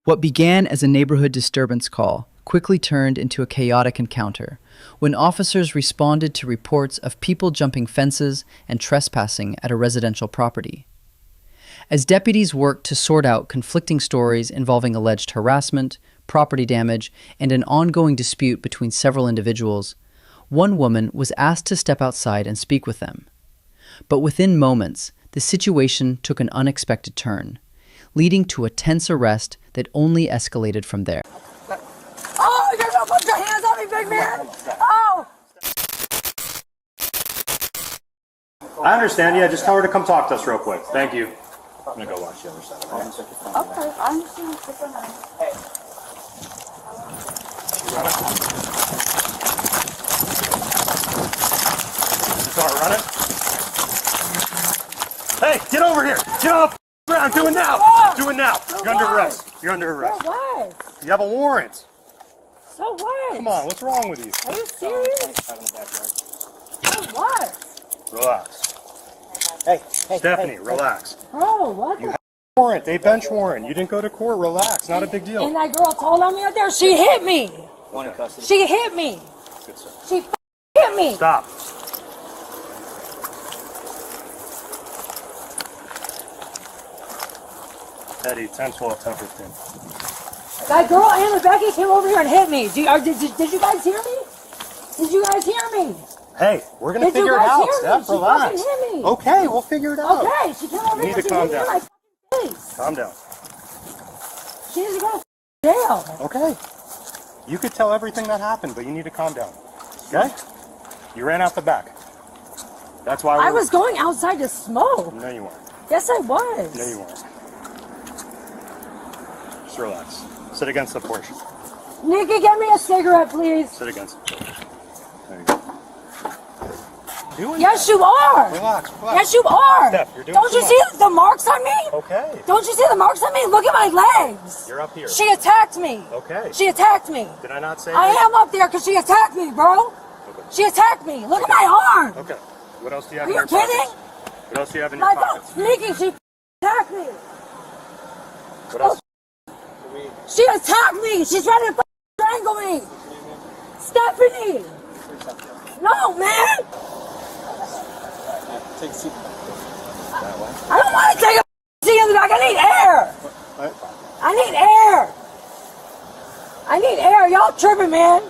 What began as a neighborhood disturbance call quickly turned into a chaotic encounter when officers responded to reports of people jumping fences and trespassing at a residential property. As deputies worked to sort out conflicting stories involving alleged harassment, property damage, and an ongoing dispute between several individuals, one woman was asked to step outside and speak with them. But within moments, the situation took an unexpected turn, leading to a tense arrest that only escalated from there. Oh, you're gonna put your hands on me, big man! Oh! I understand, yeah, just tell her to come talk to us real quick. Thank you. I'm gonna go watch the other side. Okay, I understand. Hey. Start running. Hey, get over here! Get off the ground! Do it now! What? Do it now! So You're under what? arrest. You're under arrest. So what? You have a warrant. So what? Come on, what's wrong with you? Are you serious? So what? Relax. Hey, Stephanie, relax. Bro, what You the have a warrant, a bench warrant. You didn't go to court. Relax, not a big deal. And that girl told on me out there, she hit me. one in custody. She hit me. Good, sir. She hit me. Stop. Eddie, 10, 12, 10, 15. That girl and Rebecca came over here and hit me. Did you guys hear me? Did you guys hear me? Hey, we're gonna Did you figure it guys out, hear me? Steph. She Relax. fucking hit me. Okay, we'll figure it out. Okay, she came over You here need and to she calm hit me in down. my fucking face. Calm down. She needs to go to jail. Okay. You could tell everything that happened, but you need to calm down. Okay? You ran out the back. That's why I was going outside to smoke. No, you weren't. Yes, I was. No, you weren't. Just relax. Sit against the porch. Nikki, get me a cigarette, please. Sit against the porch. There you go. Doing Yes, that. you are. Relax, relax. Yes, you are. Steph, you're doing Don't too you much. see the marks on me? Okay. Don't you see the marks on me? Look at my legs. You're up here. She attacked me. Okay. She attacked me. Did I not say I that? am up there because she attacked me, bro. Okay. She attacked me. Look at my arm. Okay. What else do you have Are in you your pockets? kidding? What else do you have in My your pockets? God, Nikki, she attacked me. What else? She attacked me. She's trying to strangle me. Stephanie. No, man. Take a seat. I don't want to take a seat in the back. I need air. I need air. I need air. Y'all tripping, man.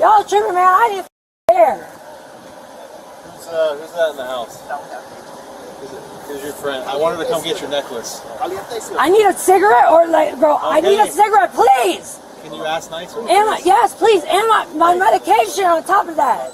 Y'all tripping, man. I need air. Who's that in the house? Who's your friend? I wanted to come get your necklace. I need a cigarette or like, bro, I need a Okay. cigarette, please. Can you ask nicely? And yes, please. And my medication on top of that.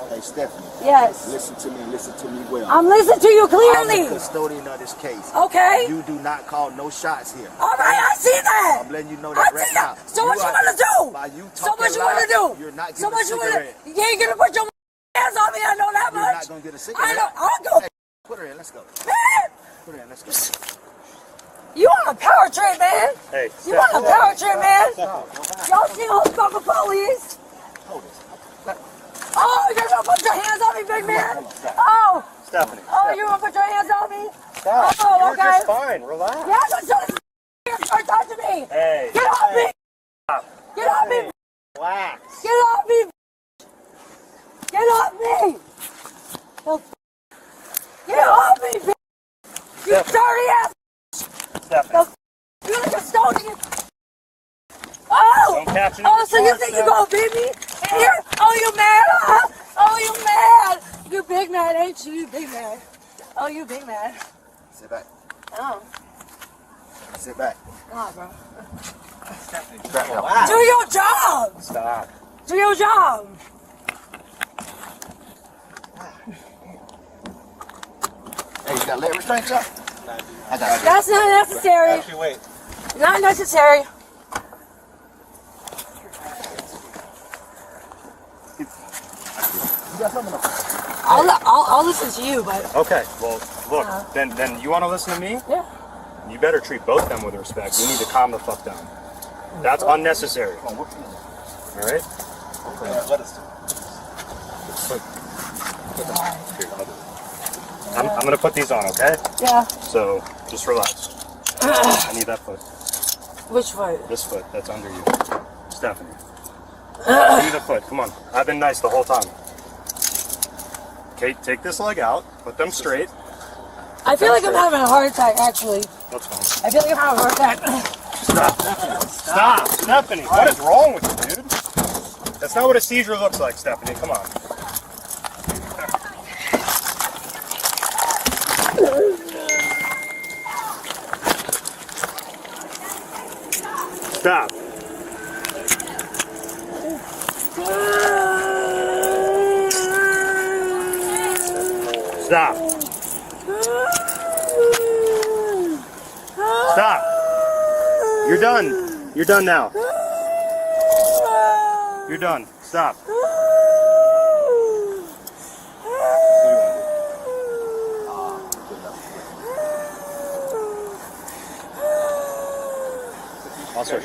Hey, Stephanie, Yes. listen to me well. I'm listening to you I'm the clearly. custodian of this case. Okay. You do not call no shots here. All right, I see that. I'm letting you know I that right see now. that. So what you want to do? By you So talking what you want to loud, do? You're not So getting what a you want cigarette. to? You ain't gonna put your hands on me. I know that You're much. not gonna get a I cigarette. know. I'll go. Hey, put her in. Let's go. Man, Put her in. Let's go. you on a power trip, man? Hey, You on a power trip, man? Stop. Y'all see those fucking police? Hold this. Oh, you're gonna put your hands on me, big man? Oh, Stephanie. oh, you gonna put your hands on me? Stop. Oh, You're okay. just fine. Relax. Yeah, don't start touching me. Hey. Get off me. Stop. Get off me. Relax. Get off me. Get off me. Oh, get off me, bitch. You dirty ass. Stephanie. You're like a custodian. Oh! Don't catch it in Oh, the so you car, think you Steph. gonna beat me in here? Oh, you mad, huh? Oh, you mad? You big mad, ain't you? You big mad. Oh, you big mad. Sit back. Oh, Sit back. nah, bro. Strap out. Do your job. Stop. Do your job. Hey, you got leg restraints up? I got it. That's not necessary. Actually, wait. Not necessary. You got something up? I'll listen to you, but Okay, well, look, then you want to listen to me? yeah. You better treat both of them with respect. You need to calm the fuck down. That's unnecessary. Come on, whoop All right? Let us. Here, I'm going to put these on, okay? Yeah. So just relax. I need that foot. Which foot? This foot that's under you. Stephanie. Give me the foot. Come on. I've been nice the whole time. Okay, take this leg out. Put them straight. I feel like I'm having a heart attack, actually. That's fine. I feel like I'm having a heart attack. Stop. Stop. Stephanie, what is wrong with you, dude? That's not what a seizure looks like, Stephanie. Come on. Stop. Stop. Stop. You're done. You're done now. You're done. Stop. Also,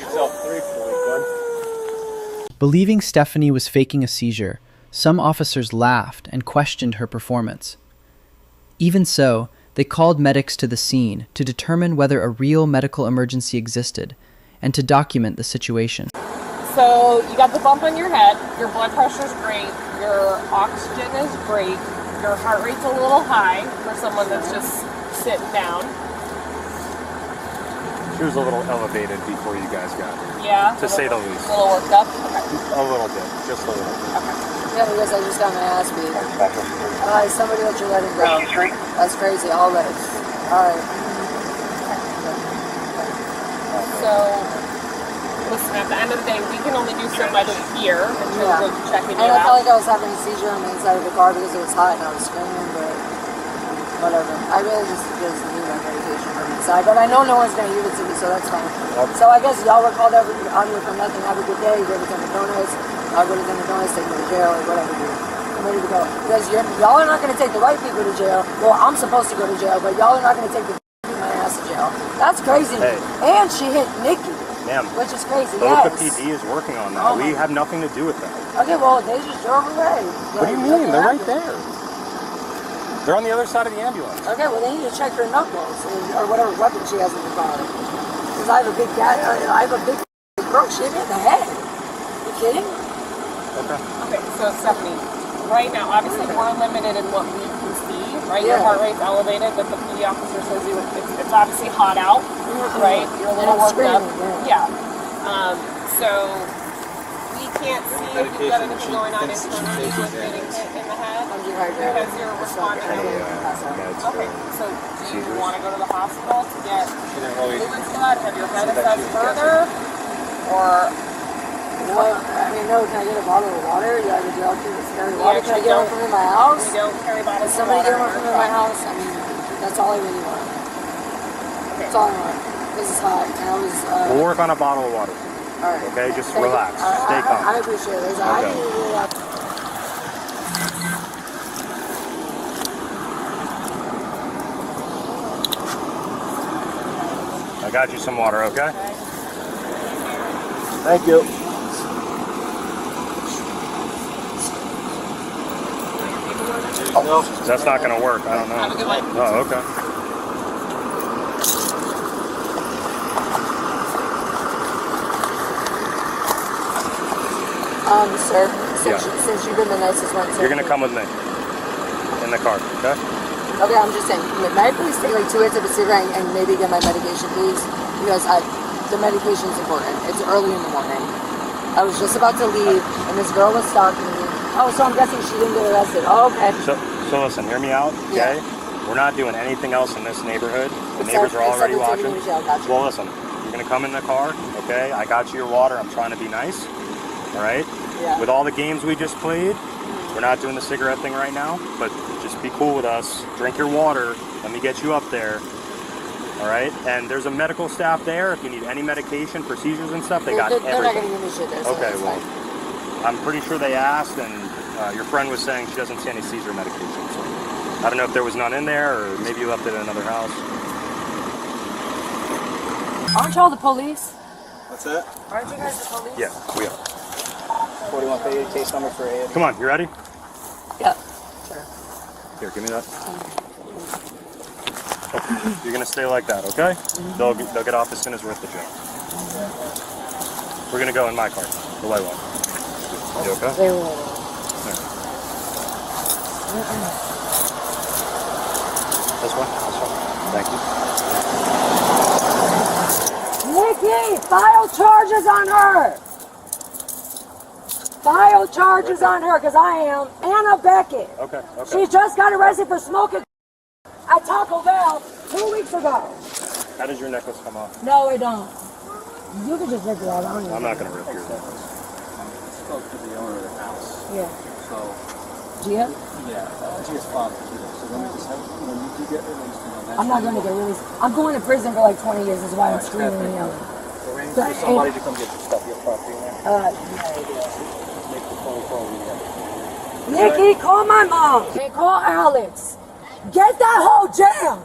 Believing Stephanie was faking a seizure, some officers laughed and questioned her performance. Even so, they called medics to the scene to determine whether a real medical emergency existed and to document the situation. So you got the bump on your head, your blood pressure's great, your oxygen is great, your heart rate's a little high for someone that's just sitting down. she was a little elevated before you guys got here. Yeah. To say the least. A little worked up. Okay. A little bit. Just a little bit. Yeah, because I just got my ass beat. Alright, somebody let your leg go. That's crazy. All legs. Alright. So, listen, at the end of the day, we can only do so much here in terms of checking you And I felt out. like I was having a seizure on the inside of the car because it was hot and I was screaming, but whatever. I really just need my medication from inside. But I know no one's going to give it to me, so that's fine. So I guess y'all were called out here for nothing. Have a good day. Go to Dunkin' Donuts. I'll go to Dunkin' Donuts, take me to jail, or whatever, dude. I'm ready to go. Because y'all are not going to take the right people to jail. Well, I'm supposed to go to jail, but y'all are not going to take the my ass to jail. That's crazy. Hey. And she hit Nikki. Ma'am, Which is crazy. Boca Yes. PD is working on that. Oh We my- have nothing to do with that. Okay, well, they just drove away. What do you mean? They're right there. They're on the other side of the ambulance. Okay, well, they need to check her knuckles or whatever weapon she has in the car. Because I have a big bro, she hit me in the head. You kidding? Okay. Okay, so Stephanie, right now, obviously we're limited in what we can see, right? Your Yeah. heart rate's elevated, but the PD officer says it's obviously hot out, right? You're a little And I'm worked up. screaming, Yeah. So we can't see if you've got anything going on internally with getting hit in the head. I'm dehydrated. Because you're responding. Okay, so do you want to go to the hospital to get fluids done? Have your head assessed further? Or Well, I mean, no, can I get a bottle of water? Yeah, I can carry water. Can I get one from in my house? we don't carry bottles Can of somebody water get one in from our in my truck? house? I mean, that's all I really want. That's all I want. This is hot. And I was, We'll work on a bottle of water. all right. Okay, just Thank you. relax. Stay calm. I appreciate it. I Okay. didn't really have I got you some water, okay? Thank you. That's not going to work. I don't know. Have a good one. Oh, okay. Sir, Yeah. since you've been the nicest one, You're going to come with me in the car, okay? Okay, I'm just saying, may I please take like 2 hits of a cigarette and maybe get my medication, please? Because the medication is important. It's early in the morning. I was just about to leave, and this girl was stalking me. Oh, so I'm guessing she didn't get arrested. Oh, okay. So listen, hear me out, okay? We're not doing anything else in this neighborhood. The neighbors are already except for taking watching. me to jail. Gotcha. Well, listen, you're going to come in the car, okay? I got you your water. I'm trying to be nice, all right? Yeah. With all the games we just played, we're not doing the cigarette thing right now, but just be cool with us. Drink your water. Let me get you up there. All right? And there's a medical staff there. If you need any medication for seizures and stuff, they got They're not going to everything. give me shit there. So Okay, that's well, fine. I'm pretty sure they asked, and your friend was saying she doesn't see any seizure medication. So I don't know if there was none in there, or maybe you left it in another house. Aren't y'all the police? What's that? Aren't you guys the police? Yeah, we are. 41 pay case number for A. Come on, you ready? Yeah. Sure. Here, give me that. You're gonna stay like that, okay? They'll get off as soon as we're at the jail. We're gonna go in my car, the white one. You okay? They will. This one? Thank you. Nikki, file charges on her. File charges on her, because I am Anna Beckett. Okay. She just got arrested for smoking at Taco Bell 2 weeks ago. How does your necklace come off? No, it don't. You can just rip it out. I'm not gonna rip your necklace. Spoke to the owner of the house. Yeah. So, Gia? yeah, Gia's father. So when you do get released, I'm not going to get released. I'm going to prison for like 20 years. That's why I'm screaming and yelling. arrange for somebody to come get your stuff, your property, man. Make the phone call when you have it. Nikki, call my mom. Hey, call Alex. Get that whole jam.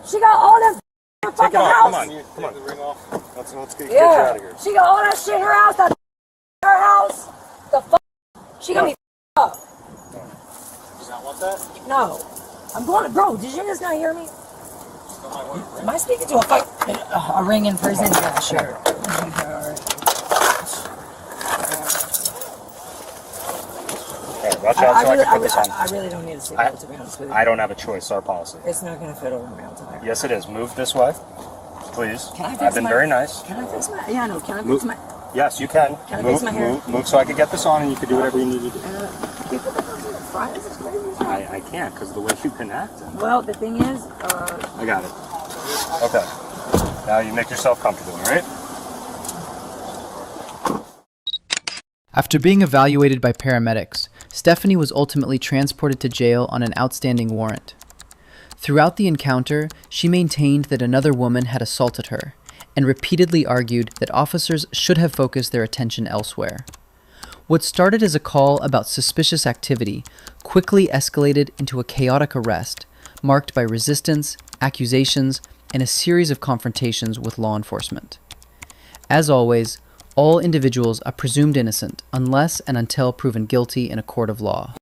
She got all that in her fucking house. Come on. Take the ring off. Let's get you out of here. She got all that shit in her house. That her house. The she got me up. Does not want that? No. I'm going to, bro, did you just not hear me? Am I speaking to a ring in prison? Yeah, sure. Watch out so I can put this on. I really don't need a seatbelt, to be honest with you. I don't have a choice, it's our policy. It's not going to fit over my to there. Yes, it is. Move this way, please. Can I fix I've been very nice. Can I fix my, yeah, no, can I fix my, Yes, you can. Can I move, fix my hair? Move so I can get this on and you can do whatever you need to do. people that come to the front, this is crazy. I can't because of the way you can act. Well, the thing is, I got it. Okay. Now you make yourself comfortable, all right? After being evaluated by paramedics, Stephanie was ultimately transported to jail on an outstanding warrant. Throughout the encounter, she maintained that another woman had assaulted her, and repeatedly argued that officers should have focused their attention elsewhere. What started as a call about suspicious activity quickly escalated into a chaotic arrest, marked by resistance, accusations, and a series of confrontations with law enforcement. As always, all individuals are presumed innocent unless and until proven guilty in a court of law.